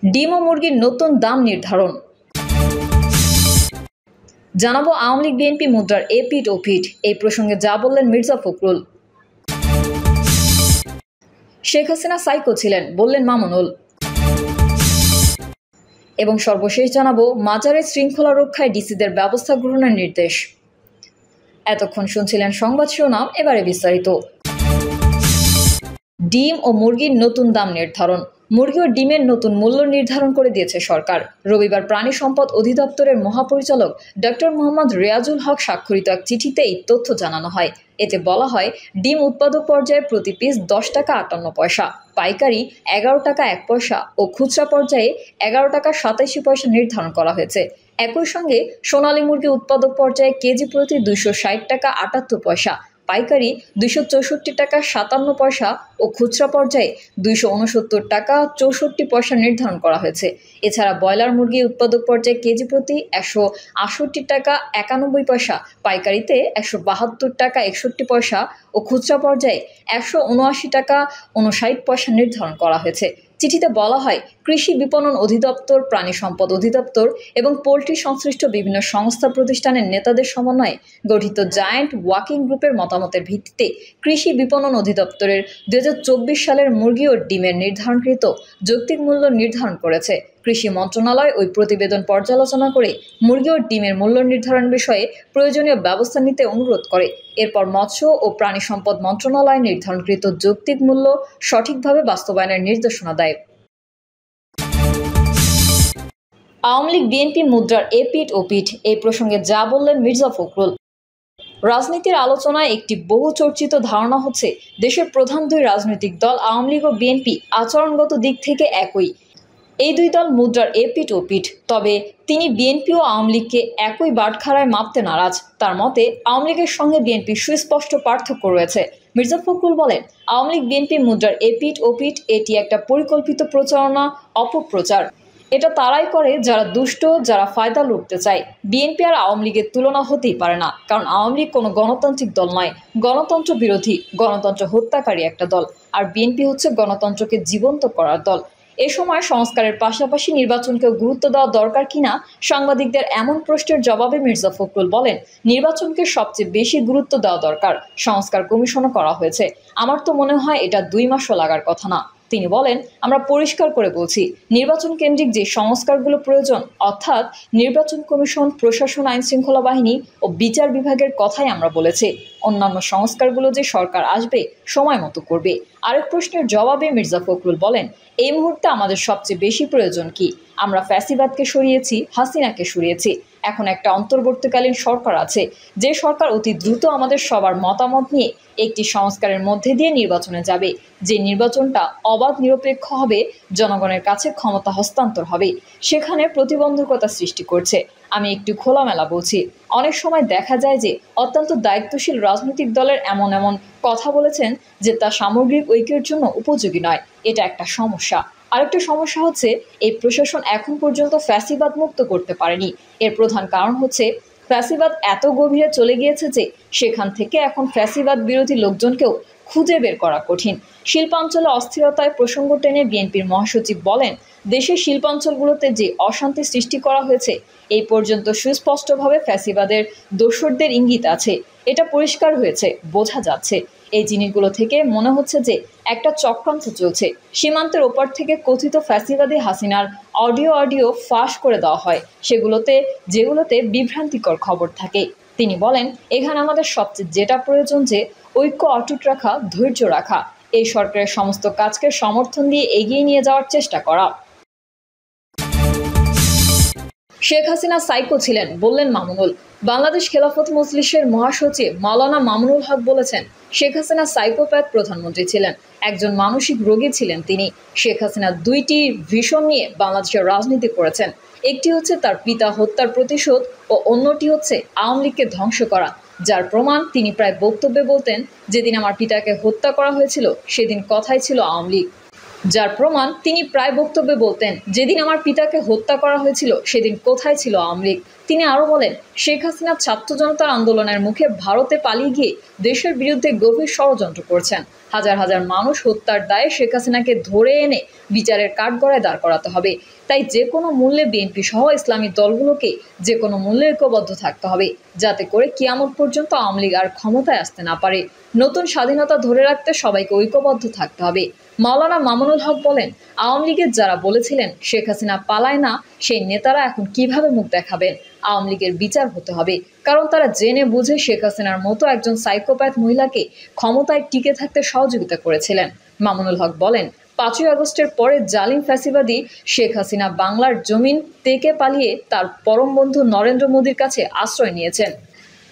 ডিম ও মুরগির নতুন দাম নির্ধারণ। জানাবো আওয়ামী লীগ বিএনপি মুদ্রার এপিঠ ও পিঠ, এই প্রসঙ্গে যা বললেন মির্জা ফখরুল। শেখ হাসিনা সাইকো ছিলেন, বললেন মামুনুল। এবং সর্বশেষ জানাবো মাজারের শৃঙ্খলা রক্ষায় ডিসিদের ব্যবস্থা গ্রহণের নির্দেশ। এতক্ষণ শুনছিলেন সংবাদ শিরোনাম, এবারে বিস্তারিত। ডিম ও মুরগির নতুন দাম নির্ধারণ। মুরগি ও ডিমের নতুন মূল্য নির্ধারণ করে দিয়েছে সরকার। রবিবার প্রাণী সম্পদ অধিদপ্তরের মহাপরিচালক ডক্টর মোহাম্মদ রিয়াজুল হক স্বাক্ষরিত এক চিঠিতে এই তথ্য জানানো হয়। এতে বলা হয়, ডিম উৎপাদক পর্যায়ে প্রতি পিস 10 টাকা 58 পয়সা, পাইকারি 11 টাকা 1 পয়সা ও খুচরা পর্যায়ে 11 টাকা 87 পয়সা নির্ধারণ করা হয়েছে। একই সঙ্গে সোনালী মুরগি উৎপাদক পর্যায়ে কেজি প্রতি 260 টাকা 78 পয়সা, পাইকারি 264 টাকা 57 পয়সা ও খুচরা পর্যায়ে 269 টাকা 64 পয়সা নির্ধারণ করা হয়েছে। এছাড়া ব্রয়লার মুরগি উৎপাদক পর্যায়ে কেজি প্রতি 168 টাকা 91 পয়সা, পাইকারিতে 172 টাকা 61 পয়সা ও খুচরা পর্যায়ে 179 টাকা 59 পয়সা নির্ধারণ করা হয়েছে। চিঠিতে বলা হয়, কৃষি বিপণন অধিদপ্তর, প্রাণী সম্পদ অধিদপ্তর এবং পোল্ট্রি সংশ্লিষ্ট বিভিন্ন সংস্থা প্রতিষ্ঠানের নেতাদের সমন্বয়ে গঠিত জায়ান্ট ওয়ার্কিং গ্রুপের মতামতের ভিত্তিতে কৃষি বিপণন অধিদপ্তরের 2024 সালের মুরগি ও ডিমের নির্ধারণকৃত যৌক্তিক মূল্য নির্ধারণ করেছে। কৃষি মন্ত্রণালয় ওই প্রতিবেদন পর্যালোচনা করে মুরগি ও ডিমের মূল্য নির্ধারণ বিষয়ে প্রয়োজনীয় ব্যবস্থা নিতে অনুরোধ করে। এরপর মৎস্য ও প্রাণী সম্পদ মন্ত্রণালয় নির্ধারণকৃত যৌক্তিক মূল্য সঠিকভাবে বাস্তবায়নের নির্দেশনা দেয়। আওয়ামী লীগ বিএনপি মুদ্রার এপিঠ ও পিঠ, এই প্রসঙ্গে যা বললেন মির্জা ফখরুল। রাজনীতির আলোচনায় একটি বহু চর্চিত ধারণা হচ্ছে, দেশের প্রধান দুই রাজনৈতিক দল আওয়ামী লীগ ও বিএনপি আচরণগত দিক থেকে একই। এই দুই দল মুদ্রার এপিঠ ও পিঠ। তবে তিনি বিএনপি ও আওয়ামী লীগকে একই বাটখারায় মাপতে নারাজ। তার মতে, আওয়ামী লীগের সঙ্গে বিএনপির সুস্পষ্ট পার্থক্য রয়েছে। মির্জা ফখরুল বলেন, আওয়ামী লীগ বিএনপি মুদ্রার এপিঠ ও পিঠ, এটি একটা পরিকল্পিত প্রচারণা, অপপ্রচার। এটা তারাই করে যারা দুষ্ট, যারা ফায়দা লুটতে চায়। বিএনপি আর আওয়ামী লীগের তুলনা হতেই পারে না, কারণ আওয়ামী লীগ কোনো গণতান্ত্রিক দল নয়, গণতন্ত্র বিরোধী, গণতন্ত্র হত্যাকারী একটা দল। আর বিএনপি হচ্ছে গণতন্ত্রকে জীবন্ত করার দল। এ সময় সংস্কারের পাশাপাশি নির্বাচনকেও গুরুত্ব দেওয়া দরকার কিনা সাংবাদিকদের এমন প্রশ্নের জবাবে মির্জা ফখরুল বলেন, নির্বাচনকে সবচেয়ে বেশি গুরুত্ব দেওয়া দরকার। সংস্কার কমিশনও করা হয়েছে। আমার তো মনে হয় এটা 2 মাসও লাগার কথা না। তিনি বলেন, আমরা পরিষ্কার করে বলছি, নির্বাচন কেন্দ্রিক যে সংস্কারগুলো প্রয়োজন, অর্থাৎ নির্বাচন কমিশন, প্রশাসন, আইন শৃঙ্খলা বাহিনী ও বিচার বিভাগের কথাই আমরা বলেছি। অন্যান্য সংস্কারগুলো যে সরকার আসবে সময় মতো করবে। আরেক প্রশ্নের জবাবে মির্জা ফখরুল বলেন, এই মুহূর্তে আমাদের সবচেয়ে বেশি প্রয়োজন কি? আমরা ফ্যাসিবাদকে সরিয়েছি, হাসিনাকে সরিয়েছি। এখন একটা অন্তর্বর্তীকালীন সরকার আছে, যে সরকার অতি দ্রুত আমাদের সবার মতামত নিয়ে একটি সংস্কারের মধ্যে দিয়ে নির্বাচনে যাবে, যে নির্বাচনটা অবাধ নিরপেক্ষ হবে, জনগণের কাছে ক্ষমতা হস্তান্তর হবে। সেখানে প্রতিবন্ধকতা সৃষ্টি করছে। আমি একটু খোলামেলা বলছি, অনেক সময় দেখা যায় যে অত্যন্ত দায়িত্বশীল রাজনৈতিক দলের এমন কথা বলেছেন যে তা সামগ্রিক ঐক্যের জন্য উপযোগী নয়। এটা একটা সমস্যা। আরেকটা সমস্যা হচ্ছে, এই প্রশাসন এখন পর্যন্ত ফ্যাসিবাদ মুক্ত করতে পারেনি। এর প্রধান কারণ হচ্ছে, ফ্যাসিবাদ এত গভীরে চলে গিয়েছে যে সেখান থেকে এখন ফ্যাসিবাদ বিরোধী লোকজনকেও খুঁজে বের করা কঠিন। শিল্পাঞ্চলে অস্থিরতায় প্রসঙ্গ টেনে বিএনপির মহাসচিব বলেন, দেশের শিল্পাঞ্চলগুলোতে যে অশান্তি সৃষ্টি করা হয়েছে, এই পর্যন্ত সুস্পষ্টভাবে ফ্যাসিবাদের দোসরদের ইঙ্গিত আছে। এটা পরিষ্কার হয়েছে, বোঝা যাচ্ছে। এই জিনিসগুলো থেকে মনে হচ্ছে যে একটা চক্রান্ত চলছে। সীমান্তের ওপার থেকে কথিত ফ্যাসিবাদী হাসিনার অডিও ফাঁস করে দেওয়া হয়, যেগুলোতে বিভ্রান্তিকর খবর থাকে। তিনি বলেন, এখানে আমাদের সবচেয়ে যেটা প্রয়োজন যে ঐক্য অটুট রাখা, ধৈর্য রাখা, এই সরকারের সমস্ত কাজকে সমর্থন দিয়ে এগিয়ে নিয়ে যাওয়ার চেষ্টা করা। শেখ হাসিনা সাইকো ছিলেন, বললেন মামুনুল। বাংলাদেশ খেলাফত মজলিসের মহাসচিব মাওলানা মামুনুল হক বলেছেন, শেখ হাসিনা সাইকোপ্যাথ প্রধানমন্ত্রী ছিলেন, একজন মানসিক রোগী ছিলেন তিনি। শেখ হাসিনা 2টি ভিশন নিয়ে বাংলাদেশের রাজনীতি করেছেন। একটি হচ্ছে তার পিতা হত্যার প্রতিশোধ ও অন্যটি হচ্ছে আওয়ামী লীগকে ধ্বংস করা, যার প্রমাণ তিনি প্রায় বক্তব্যে বলতেন, যেদিন আমার পিতাকে হত্যা করা হয়েছিল সেদিন কথাই ছিল আওয়ামী লীগ। যার প্রমাণ তিনি প্রায় বক্তব্যে বলতেন, যেদিন আমার পিতাকে হত্যা করা হয়েছিল সেদিন কোথায় ছিল আওয়ামী লীগ। তিনি আরও বলেন, শেখ হাসিনা ছাত্র জনতার আন্দোলনের মুখে ভারতে পালিয়ে গিয়ে দেশের বিরুদ্ধে গভীর ষড়যন্ত্র করছেন। হাজার হাজার মানুষ হত্যার দায়ে শেখ হাসিনাকে ধরে এনে বিচারের কাঠগড়ায় দাঁড় করাতে হবে। তাই যে কোনো মূল্যে বিএনপি সহ ইসলামী দলগুলোকে যে কোনো মূল্যে ঐক্যবদ্ধ থাকতে হবে, যাতে করে কিয়ামত পর্যন্ত আওয়ামী লীগ আর ক্ষমতায় আসতে না পারে। নতুন স্বাধীনতা ধরে রাখতে সবাইকে ঐক্যবদ্ধ থাকতে হবে। মাওলানা মামুনুল হক বলেন, আওয়ামী লীগের যারা বলেছিলেন শেখ হাসিনা পালায় না, সেই নেতারা এখন কিভাবে মুখ দেখাবেন? আওয়ামী লীগের বিচার হতে হবে, কারণ তারা জেনে বুঝে শেখ হাসিনার মতো একজন সাইকোপ্যাথ মহিলাকে ক্ষমতায় টিকে থাকতে সহযোগিতা করেছিলেন। মামুনুল হক বলেন, 5ই আগস্টের পরে জালিম ফ্যাসিবাদী শেখ হাসিনা বাংলার জমিন থেকে পালিয়ে তার পরম বন্ধু নরেন্দ্র মোদীর কাছে আশ্রয় নিয়েছেন।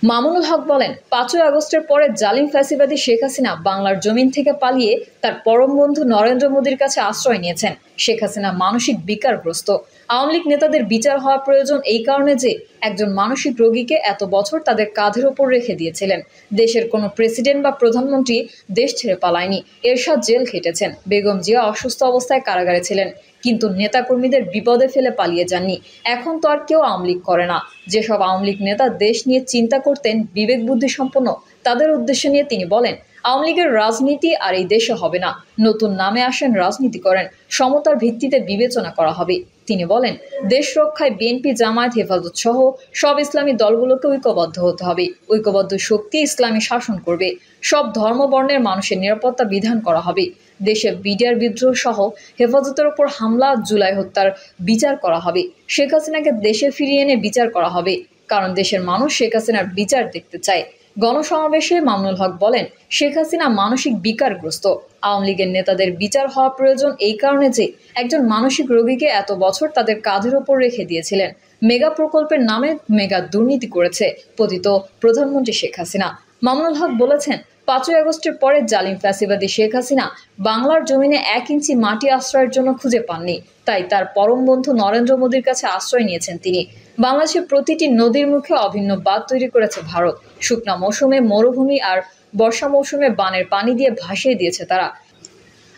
মামুনুল হক বলেন, 5ই আগস্টের পরে জালিম ফ্যাসিবাদী শেখ হাসিনা বাংলার জমিন থেকে পালিয়ে তার পরম বন্ধু নরেন্দ্র মোদীর কাছে আশ্রয় নিয়েছেন। শেখ হাসিনা মানসিক বিকারগ্রস্ত। আওয়ামী লীগ নেতাদের বিচার হওয়া প্রয়োজন এই কারণে যে একজন মানসিক রোগীকে এত বছর তাদের কাঁধের ওপর রেখে দিয়েছিলেন। দেশের কোনো প্রেসিডেন্ট বা প্রধানমন্ত্রী দেশ ছেড়ে পালায়নি। এরশাদ জেল খেটেছেন, বেগম জিয়া অসুস্থ অবস্থায় কারাগারে ছিলেন, কিন্তু নেতাকর্মীদের বিপদে ফেলে পালিয়ে যাননি। এখন তো আর কেউ আওয়ামী লীগ করে না। যেসব আওয়ামী লীগ নেতা দেশ নিয়ে চিন্তা করতেন বিবেক বুদ্ধি সম্পন্ন, তাদের উদ্দেশ্য নিয়ে তিনি বলেন, আওয়ামী লীগের রাজনীতি আর এই দেশে হবে না। নতুন নামে আসেন, রাজনীতি করেন, সমতার ভিত্তিতে বিবেচনা করা হবে। তিনি বলেন, দেশ রক্ষায় বিএনপি, জামায়াত, হেফাজত সহ সব ইসলামী দলগুলোকে ঐক্যবদ্ধ হতে হবে। ঐক্যবদ্ধ শক্তি ইসলামী শাসন করবে। সব ধর্ম বর্ণের মানুষের নিরাপত্তা বিধান করা হবে। দেশে বিডিআর বিদ্রোহ সহ হেফাজতের ওপর হামলা, জুলাই হত্যার বিচার করা হবে। শেখ হাসিনাকে দেশে ফিরিয়ে এনে বিচার করা হবে, কারণ দেশের মানুষ শেখ হাসিনার বিচার দেখতে চায়। গণসমাবেশে মামুনুল হক বলেন, শেখ হাসিনা মানসিক বিকারগ্রস্ত। আওয়ামী লীগের নেতাদের বিচার হওয়া প্রয়োজন এই কারণে যে একজন মানসিক রোগীকে এত বছর তাদের কাঁধের ওপর রেখে দিয়েছিলেন। মেগা প্রকল্পের নামে মেগা দুর্নীতি করেছে পতিত প্রধানমন্ত্রী শেখ হাসিনা। মামুনুল হক বলেছেন, 5ই আগস্টের পরে জালিম ফ্যাসিবাদী শেখ হাসিনা বাংলার জমিনে 1 ইঞ্চি মাটি আশ্রয়ের জন্য খুঁজে পাননি। তাই তার পরম বন্ধু নরেন্দ্র মোদীর কাছে আশ্রয় নিয়েছেন তিনি। বাংলাদেশের প্রতিটি নদীর মুখে অভিন্ন বাঁধ তৈরি করেছে ভারত। শুকনা মৌসুমে মরুভূমি আর বর্ষা মৌসুমে বানের পানি দিয়ে ভাসিয়ে দিয়েছে তারা।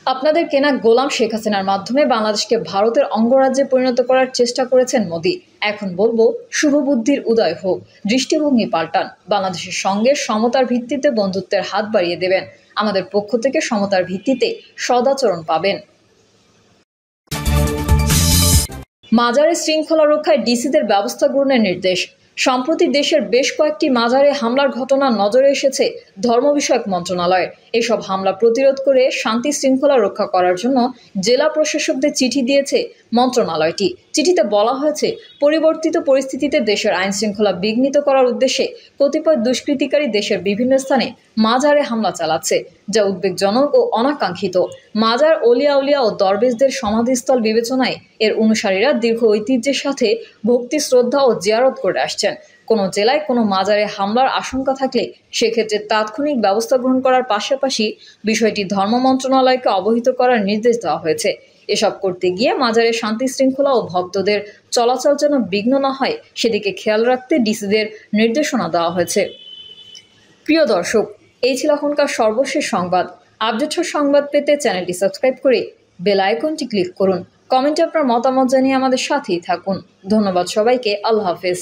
আপনাদের কেনা গোলাম শেখ হাসিনার মাধ্যমে বাংলাদেশকে ভারতের অঙ্গরাজ্যে পরিণত করার চেষ্টা করেছেন মোদি। এখন বলবো, শুভবুদ্ধির উদয় হোক, দৃষ্টিভঙ্গি পাল্টান, বাংলাদেশের সঙ্গে সমতার ভিত্তিতে বন্ধুত্বের হাত বাড়িয়ে দেবেন। আমাদের পক্ষ থেকে সমতার ভিত্তিতে সদাচরণ পাবেন। মাজারে শৃঙ্খলা রক্ষায় ডিসিদের ব্যবস্থা গ্রহণের নির্দেশ। সম্প্রতি দেশের বেশ কয়েকটি মাজারে হামলার ঘটনা নজরে এসেছে ধর্ম বিষয়ক মন্ত্রণালয়ের। এসব হামলা প্রতিরোধ করে শান্তি শৃঙ্খলা রক্ষা করার জন্য জেলা প্রশাসকদের চিঠি দিয়েছে মন্ত্রণালয়টি। চিঠিতে বলা হয়েছে, পরিবর্তিত পরিস্থিতিতে দেশের আইন শৃঙ্খলা বিঘ্নিত করার উদ্দেশ্যে কতিপয় দুষ্কৃতিকারী দেশের বিভিন্ন স্থানে মাজারে হামলা চালাচ্ছে, যা উদ্বেগজনক ও অনাকাঙ্ক্ষিত। মাজার অলিয়া উলিয়া ও দরবেশদের সমাধিস্থল বিবেচনায় এর অনুসারীরা দীর্ঘ ঐতিহ্যের সাথে ভক্তি, শ্রদ্ধা ও জিয়ারত করে আসছেন। কোনো জেলায় কোনো মাজারে হামলার আশঙ্কা থাকলে সেক্ষেত্রে তাৎক্ষণিক ব্যবস্থা গ্রহণ করার পাশাপাশি বিষয়টি ধর্ম মন্ত্রণালয়কে অবহিত করার নির্দেশ দেওয়া হয়েছে। এসব করতে গিয়ে মাজারে শান্তি শৃঙ্খলা ও ভক্তদের চলাচল যেন বিঘ্ন না হয়, সেদিকে খেয়াল রাখতে ডিসিদের নির্দেশনা দেওয়া হয়েছে। প্রিয় দর্শক, এই ছিল এখনকার সর্বশেষ সংবাদ। আপডেট সংবাদ পেতে চ্যানেলটি সাবস্ক্রাইব করে বেল আইকনটি ক্লিক করুন। কমেন্টে আপনার মতামত জানিয়ে আমাদের সাথেই থাকুন। ধন্যবাদ সবাইকে। আল্লাহ হাফেজ।